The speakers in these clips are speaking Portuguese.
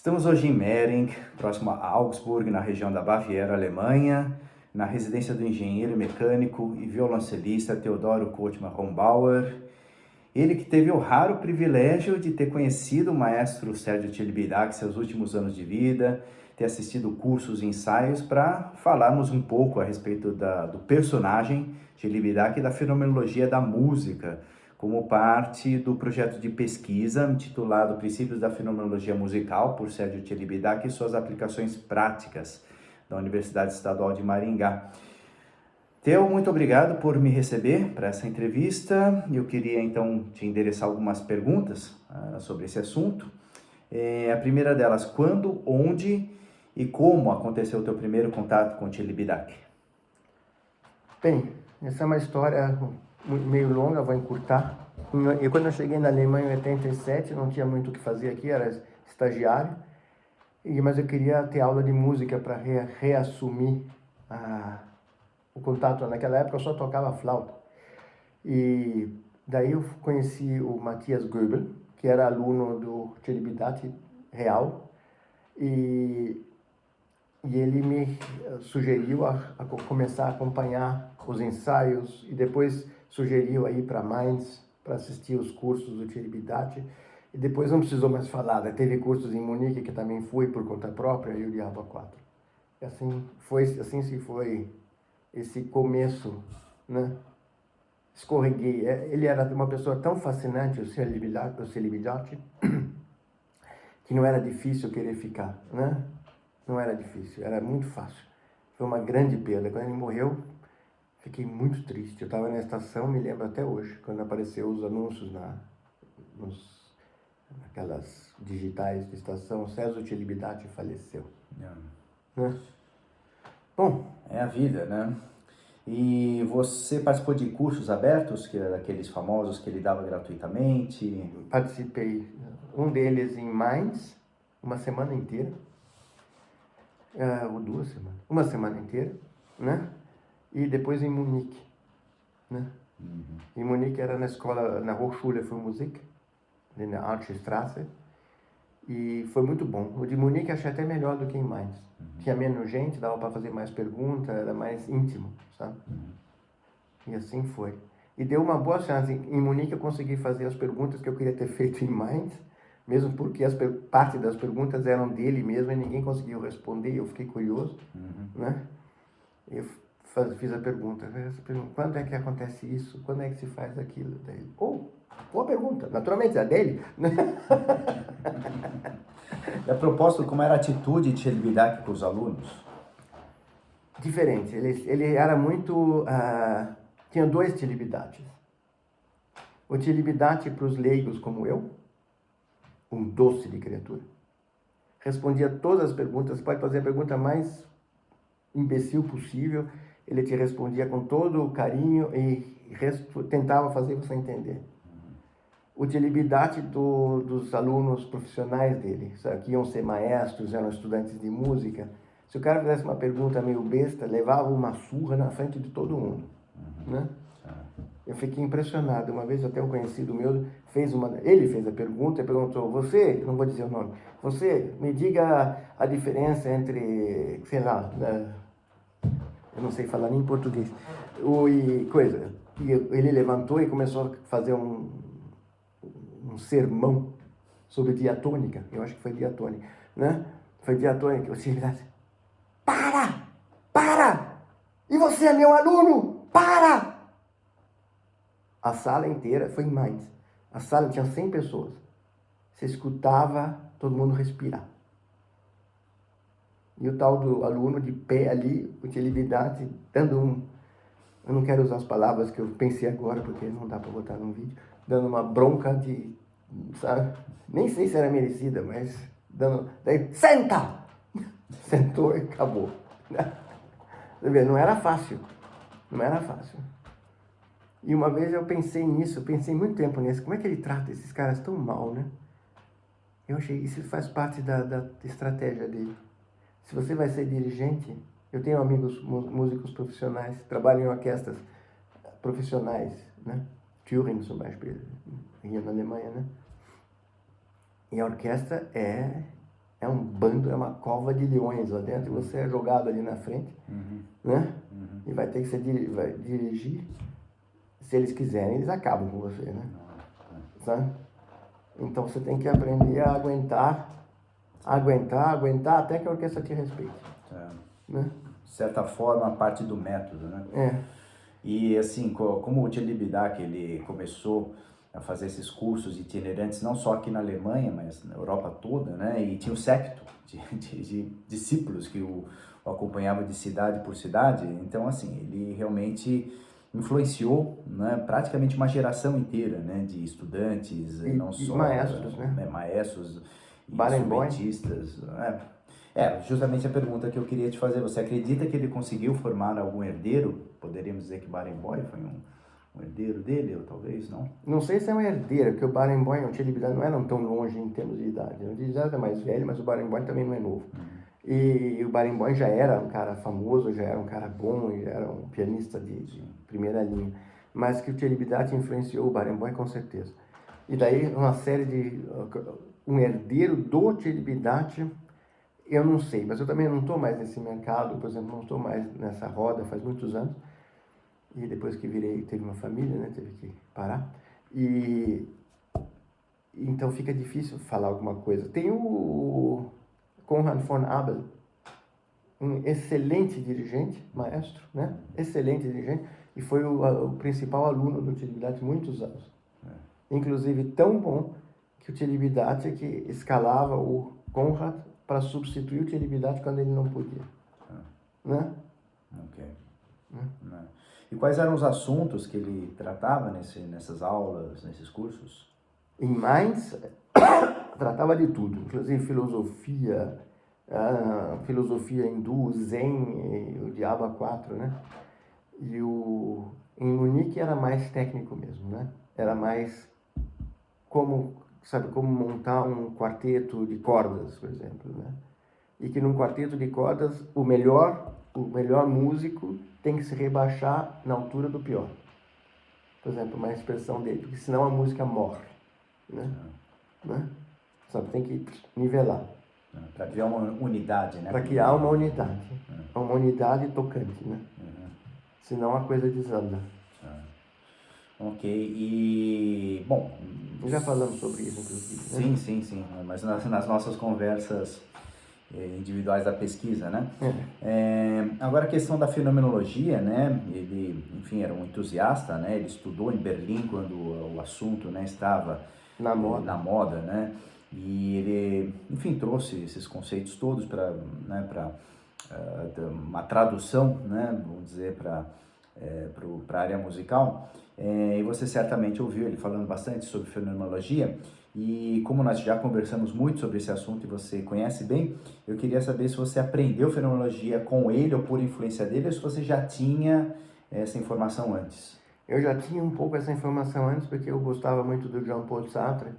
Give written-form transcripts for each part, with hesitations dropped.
Estamos hoje em Mering, próximo a Augsburg, na região da Baviera, Alemanha, na residência do engenheiro mecânico e violoncelista Theodoro Kottmann-Rombauer. Ele que teve o raro privilégio de ter conhecido o maestro Sergio Celibidache em seus últimos anos de vida, ter assistido cursos e ensaios para falarmos um pouco a respeito do personagem Celibidache e da fenomenologia da música, como parte do projeto de pesquisa intitulado Princípios da Fenomenologia Musical, por Sergio Celibidache e suas aplicações práticas, da Universidade Estadual de Maringá. Theo, muito obrigado por me receber para essa entrevista. Eu queria então te endereçar algumas perguntas sobre esse assunto. A primeira delas, quando, onde e como aconteceu o teu primeiro contato com Celibidache? Bem, essa é uma história meio longa, vou encurtar. E quando eu cheguei na Alemanha em 87, não tinha muito o que fazer aqui, era estagiário, mas eu queria ter aula de música para reassumir o contato. Naquela época eu só tocava flauta. E daí eu conheci o Matthias Goebel, que era aluno do Celibidache real, e ele me sugeriu a começar a acompanhar os ensaios e depois sugeriu a ir para Mainz para assistir os cursos do Celibidache. E depois não precisou mais falar, né? Teve cursos em Munique que também fui por conta própria e o Diabo a 4. E assim se foi esse começo, né? Escorreguei. Ele era uma pessoa tão fascinante, o Celibidache, que não era difícil querer ficar, né? Não era difícil, era muito fácil. Foi uma grande perda. Quando ele morreu, fiquei muito triste. Eu estava na estação, me lembro até hoje, quando apareceu os anúncios naquelas digitais de estação, Sergio Celibidache faleceu. Né? Bom, é a vida, né? E você participou de cursos abertos, que era daqueles famosos que ele dava gratuitamente? Participei. Um deles em Mainz, uma semana inteira. Ou 2 semanas. Uma semana inteira, né? E depois em Munique, né? Em Munique era na escola, na Hochschule für Musik, na Artstraße. E foi muito bom. O de Munique achei até melhor do que em Mainz. Tinha menos gente, dava para fazer mais perguntas, era mais íntimo, sabe? E assim foi. E deu uma boa chance. Em Munique eu consegui fazer as perguntas que eu queria ter feito em Mainz, mesmo porque parte das perguntas eram dele mesmo e ninguém conseguiu responder. Eu fiquei curioso, né? Eu fiz a pergunta, quando é que acontece isso? Quando é que se faz aquilo? Daí, boa pergunta. Naturalmente, é dele. E a propósito, como era a atitude de Celibidache com os alunos? Diferente. Ele era muito... tinha 2 Celibidaches. O Celibidache para os leigos como eu, um doce de criatura. Respondia todas as perguntas, pode fazer a pergunta mais imbecil possível, ele te respondia com todo o carinho e tentava fazer você entender. O Celibidache dos alunos profissionais dele, sabe, que iam ser maestros, eram estudantes de música, se o cara fizesse uma pergunta meio besta, levava uma surra na frente de todo mundo, né? Eu fiquei impressionado. Uma vez até um conhecido meu ele fez a pergunta e perguntou, você, não vou dizer o nome, você me diga a diferença entre, sei lá, eu não sei falar nem em português, E ele levantou e começou a fazer um sermão sobre diatônica, eu acho que foi diatônica, né? Foi diatônica, você disse, para! E você é meu aluno, para! A sala inteira foi em Mainz. A sala tinha 100 pessoas. Você escutava todo mundo respirar. E o tal do aluno de pé ali, o Celibidache, dando eu não quero usar as palavras que eu pensei agora, porque não dá para botar num vídeo, dando uma bronca sabe? Nem sei se era merecida, mas daí, senta! Sentou e acabou. Você vê, não era fácil. Não era fácil. E uma vez eu pensei nisso, pensei muito tempo nisso. Como é que ele trata esses caras tão mal, né? Eu achei isso faz parte da estratégia dele. Se você vai ser dirigente, eu tenho amigos músicos profissionais, trabalham em orquestras profissionais, né? Thüringen, zum Beispiel, hier na Alemanha, né? E a orquestra é é um bando, é uma cova de leões lá dentro, e você é jogado ali na frente, né? E vai ter que vai dirigir. Se eles quiserem, eles acabam com você, né? Sabe? Então você tem que aprender a aguentar até que a orquestra te respeite. Né? De certa forma, a parte do método, né? É. E assim, como o Thierry Bidak, ele começou a fazer esses cursos itinerantes, não só aqui na Alemanha, mas na Europa toda, né? E tinha o séquito de discípulos que o acompanhavam de cidade por cidade. Então, assim, ele realmente influenciou, né, praticamente uma geração inteira, né, de estudantes, não e só maestros, né? maestros e Barenboim. instrumentistas. Justamente a pergunta que eu queria te fazer. Você acredita que ele conseguiu formar algum herdeiro? Poderíamos dizer que Barenboim foi um herdeiro dele, ou talvez não? Não sei se é um herdeiro, porque o Barenboim e o Thierry Bidak não eram tão longe em termos de idade. O Thierry Bidak é mais velho, mas o Barenboim também não é novo. E o Barenboim já era um cara famoso, já era um cara bom, já era um pianista de primeira linha. Mas que o Thierry Bidak influenciou o Barenboim com certeza. E daí uma série de... Um herdeiro do Thierry Bidak, eu não sei, mas eu também não estou mais nesse mercado, por exemplo, não estou mais nessa roda faz muitos anos. E depois que virei, teve uma família, né, teve que parar. E então fica difícil falar alguma coisa. Tem o Konrad von Abel, um excelente dirigente, maestro, né? Excelente dirigente, e foi o principal aluno do Thierry Bidak muitos anos. Inclusive tão bom que o Thierry Bidak que escalava o Konrad para substituir o Thierry Bidak quando ele não podia. Né? Ok. E quais eram os assuntos que ele tratava nessas aulas, nesses cursos? Em Mainz, tratava de tudo, inclusive filosofia, filosofia hindu, zen, o Diabo 4, né? E em Munique era mais técnico mesmo, né? Era mais como montar um quarteto de cordas, por exemplo, né? E que num quarteto de cordas, o melhor músico tem que se rebaixar na altura do pior. Por exemplo, uma expressão dele, porque senão a música morre, né? Sabe, tem que nivelar. Para criar uma unidade, né? Para criar uma unidade. Uma unidade tocante, né? Senão a coisa desanda. Ok, e... Bom... Já falamos sobre isso, inclusive. Né? Sim. Mas nas nossas conversas individuais da pesquisa, né? Agora a questão da fenomenologia, né? Ele, enfim, era um entusiasta, né? Ele estudou em Berlim quando o assunto, né, estava na moda, né? E ele, enfim, trouxe esses conceitos todos para uma tradução, né? Vamos dizer, para a área musical. E você certamente ouviu ele falando bastante sobre fenomenologia. E como nós já conversamos muito sobre esse assunto e você conhece bem, eu queria saber se você aprendeu fenomenologia com ele ou por influência dele, ou se você já tinha essa informação antes. Eu já tinha um pouco essa informação antes, porque eu gostava muito do Jean-Paul Sartre,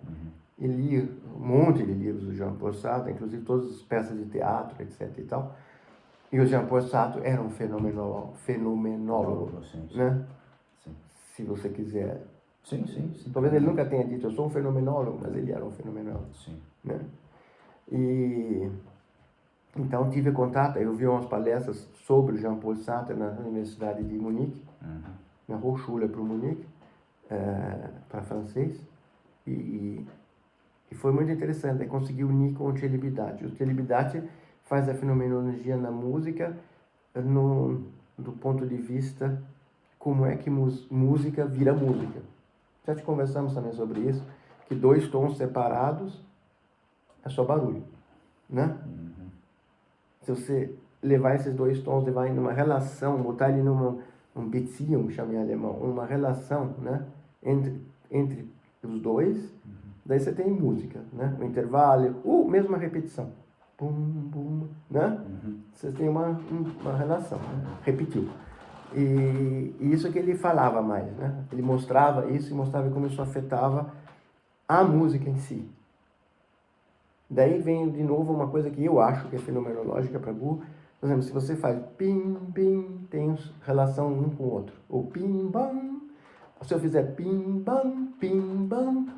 e li um monte de livros do Jean-Paul Sartre, inclusive todas as peças de teatro, etc. e tal. E o Jean-Paul Sartre era um fenomenólogo, né? Sim. Se você quiser. Sim. Talvez ele nunca tenha dito, eu sou um fenomenólogo, mas ele era um fenomenólogo. Sim. Né? E então tive contato, eu vi umas palestras sobre o Jean-Paul Sartre na Universidade de Munique, na Hochschule para o Munique, para francês, e foi muito interessante, aí consegui unir com o Thierry Bidak. O Thierry Bidak faz a fenomenologia na música do ponto de vista como é que música vira música. Já te conversamos também sobre isso, que dois tons separados é só barulho, né? Se você levar esses dois tons, levar em uma relação, botar ele um Beziehung, chama em alemão, uma relação, né? Entre os dois, daí você tem música, né? O intervalo, mesma repetição. Bum, bum, né? Você tem uma relação, né? Repetiu. E isso que ele falava mais, né? Ele mostrava isso e mostrava como isso afetava a música em si. Daí vem de novo uma coisa que eu acho que é fenomenológica para burro. Por exemplo, se você faz pim, pim, tem relação um com o outro. Ou pim, bam, Se eu fizer pim, bam,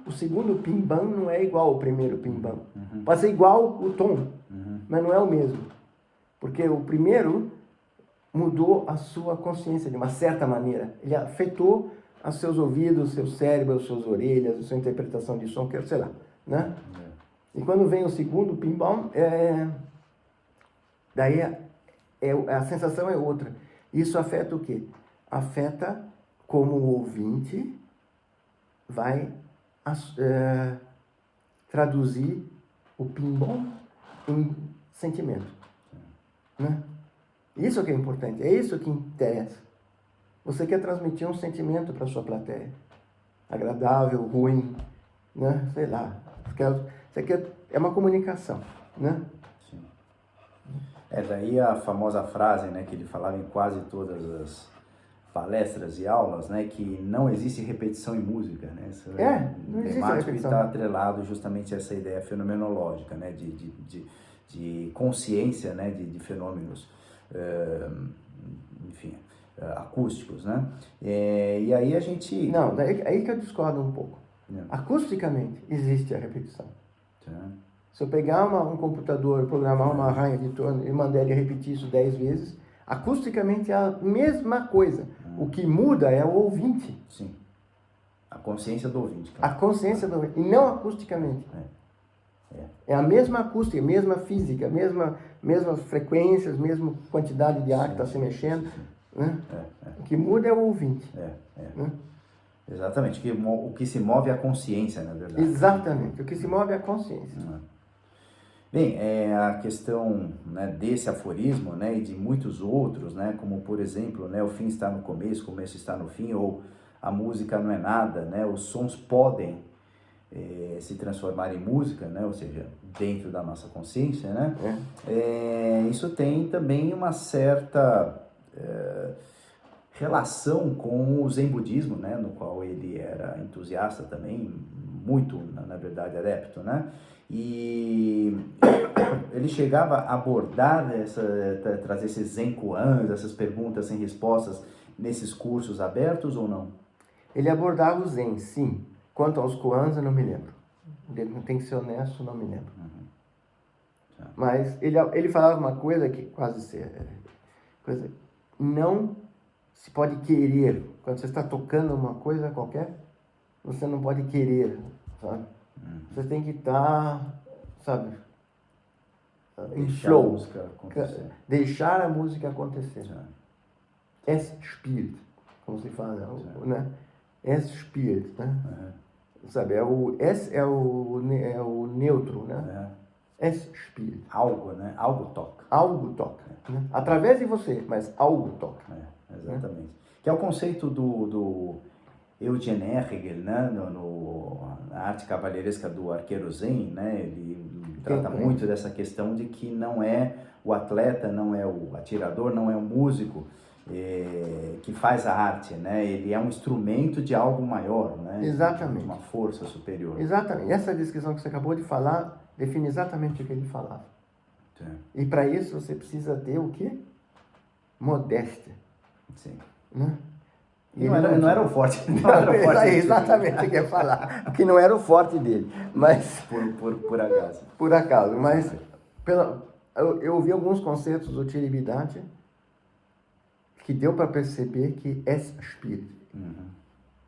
o segundo pim, bam não é igual ao primeiro pim, bam. Pode ser igual o tom, mas não é o mesmo. Porque o primeiro mudou a sua consciência de uma certa maneira. Ele afetou os seus ouvidos, seu cérebro, as suas orelhas, a sua interpretação de som, sei lá, né? E quando vem o segundo pim, bam, daí a sensação é outra. Isso afeta o quê? Afeta como o ouvinte vai traduzir o pim-bom em sentimento. Né? Isso que é importante, é isso que interessa. Você quer transmitir um sentimento para a sua plateia. Agradável, ruim, né? Sei lá. É uma comunicação, né? Sim. Daí a famosa frase, né, que ele falava em quase todas as palestras e aulas, né, que não existe repetição em música, né? Isso não existe temático, repetição. E está atrelado justamente a essa ideia fenomenológica, né, de consciência, né, de fenômenos, enfim, acústicos, né? E aí a gente... Não, aí que eu discordo um pouco. Acusticamente existe a repetição. Se eu pegar um computador, programar uma arranha de torno e mandar ele repetir isso 10 vezes, acusticamente é a mesma coisa. O que muda é o ouvinte. Sim. A consciência do ouvinte. A consciência do ouvinte, e não acusticamente. É a mesma acústica, mesma física, mesmas frequências, mesma quantidade de ar que está se mexendo. Né? O que muda é o ouvinte. Né? Exatamente. O que se move é a consciência, na verdade. Exatamente. O que se move é a consciência. Bem, a questão, né, desse aforismo, né, e de muitos outros, né, como por exemplo, né, o fim está no começo, o começo está no fim, ou a música não é nada, né, os sons podem se transformar em música, né, ou seja, dentro da nossa consciência, né, isso tem também uma certa relação com o Zen budismo, né, no qual ele era entusiasta também, muito, na verdade, adepto, né, e ele chegava a abordar, trazer esses Zen koans, essas perguntas sem respostas, nesses cursos abertos ou não? Ele abordava o Zen, sim. Quanto aos koans, eu não me lembro. Tem que ser honesto, não me lembro. Mas ele falava uma coisa que não se pode querer. Quando você está tocando uma coisa qualquer, você não pode querer, sabe? Você tem que estar, sabe, em flow. Deixar a música acontecer. Es spielt, como se fala, né? Es spielt, né? Sabe, es é o neutro, né? Es spielt. Algo, né? Algo toca. Algo toca. Né? Através de você, mas algo toca. Exatamente. Né? Que é o conceito do Eugen Hegel, né, na arte cavalheiresca do arqueiro Zen, né, ele trata muito dessa questão de que não é o atleta, não é o atirador, não é o músico que faz a arte, né, ele é um instrumento de algo maior, né, exatamente, de uma força superior. Exatamente, essa descrição que você acabou de falar define exatamente o que ele falava. E para isso você precisa ter o quê? Modéstia. Sim. Né? Não era o forte. Não era o forte exatamente o que eu ia falar. Porque não era o forte dele. Mas, por acaso. Por acaso. Mas eu ouvi alguns conceitos do Tiribidade que deu para perceber que é espírito.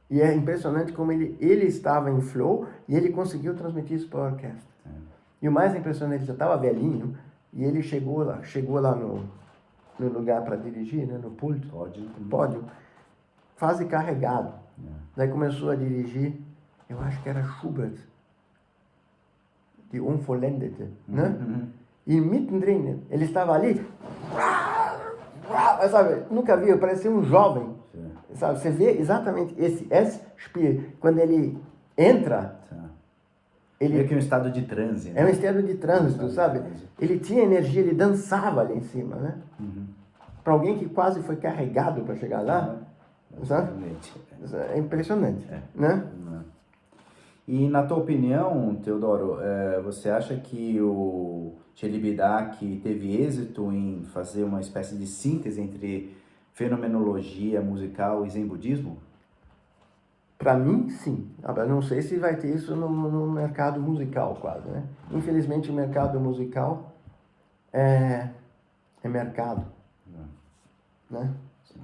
E é impressionante como ele estava em flow e ele conseguiu transmitir isso para a orquestra. E o mais impressionante, ele já estava velhinho e ele chegou lá no lugar para dirigir, né, no púlpito, pódio, quase carregado. Daí começou a dirigir, eu acho que era Schubert, de Unvollendete, né? E mittendrin, ele estava ali, sabe, nunca vi, parecia um jovem, sabe? Você vê exatamente esse espírito, quando ele entra, ele que é um estado de transe, né? É um estado de trânsito, sabe? Ele tinha energia, ele dançava ali em cima, né? Para alguém que quase foi carregado para chegar lá, sabe? É impressionante, né? E na tua opinião, Teodoro, você acha que o Celibidache teve êxito em fazer uma espécie de síntese entre fenomenologia musical e Zen budismo? Para mim, sim. Eu não sei se vai ter isso no mercado musical quase, né? Infelizmente, o mercado musical é mercado, né?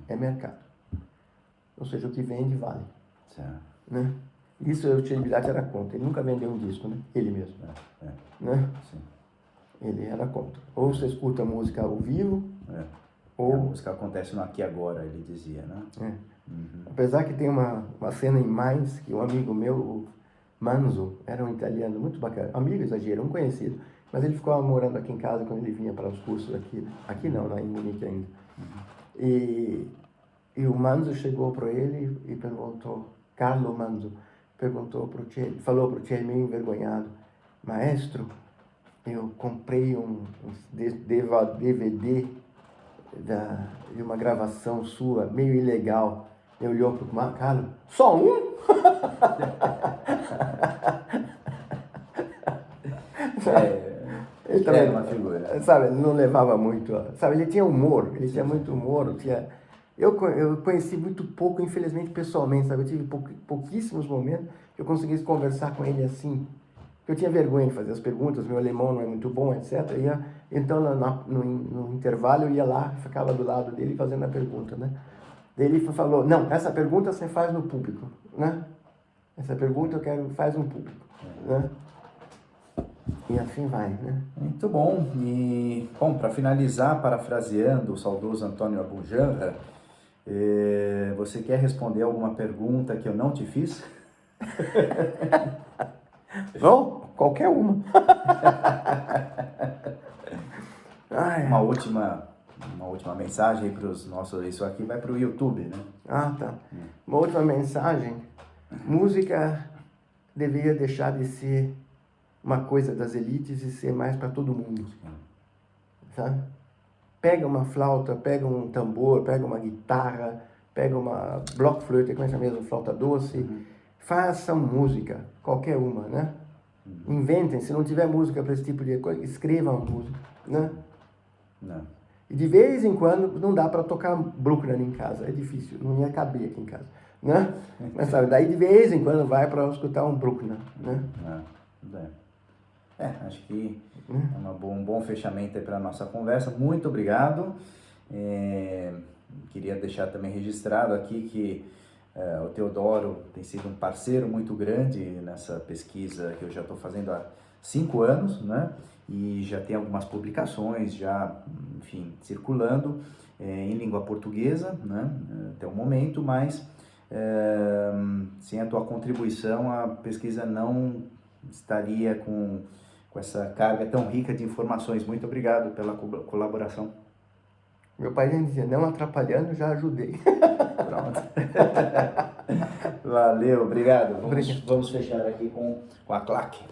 É mercado. Ou seja, o que vende, vale. Certo. Né? Isso o Tchê Bilhate era contra. Ele nunca vendeu um disco, né? Ele mesmo. Né? Sim. Ele era contra. Ou você escuta música ao vivo, ou a música acontece no aqui e agora, ele dizia, né? Apesar que tem uma cena em Mainz, que um amigo meu, o Manzo, era um italiano muito bacana. Amigo, exagero, um conhecido. Mas ele ficou morando aqui em casa quando ele vinha para os cursos aqui. Né? Aqui não, lá em Munique ainda. E o Manzo chegou para ele e perguntou, Carlo Manzo, perguntou para o Tchê, falou para o Tchê, meio envergonhado, maestro, eu comprei um DVD de uma gravação sua, meio ilegal. Ele olhou para o Carlos, só um? Ele também, uma figura. Sabe, ele não levava muito, sabe, ele tinha humor, ele tinha muito humor, eu conheci muito pouco, infelizmente, pessoalmente, sabe, eu tive pouquíssimos momentos que eu conseguisse conversar com ele assim, eu tinha vergonha de fazer as perguntas, meu alemão não é muito bom, etc. Então, no intervalo, eu ia lá, ficava do lado dele fazendo a pergunta, né? Daí ele falou, não, essa pergunta você faz no público, né? Essa pergunta eu quero, faz no público, né? E assim vai, né? Muito bom. E, bom, para finalizar, parafraseando o saudoso Antônio Abujamra, você quer responder alguma pergunta que eu não te fiz? Não, qualquer uma. Uma última mensagem para os nossos... Isso aqui vai para o YouTube, né? Ah, tá. Uma última mensagem. Música deveria deixar de ser uma coisa das elites e ser mais para todo mundo. Sabe? Pega uma flauta, pega um tambor, pega uma guitarra, pega uma blockflöte, como é essa mesma flauta doce. Façam música, qualquer uma, né? Inventem, se não tiver música para esse tipo de coisa, escrevam música, né? Não. E de vez em quando, não dá para tocar Bruckner em casa, é difícil, não ia caber aqui em casa, né? Mas sabe, daí de vez em quando vai para escutar um Bruckner, né? Acho que é um bom fechamento para a nossa conversa. Muito obrigado. Queria deixar também registrado aqui que o Teodoro tem sido um parceiro muito grande nessa pesquisa que eu já estou fazendo há 5 anos, né? E já tem algumas publicações, enfim, circulando em língua portuguesa, né? Até o momento, mas sem a tua contribuição a pesquisa não estaria com essa carga tão rica de informações. Muito obrigado pela colaboração. Meu pai já dizia, não atrapalhando, já ajudei. Pronto. Valeu, obrigado. Vamos fechar aqui com a claque.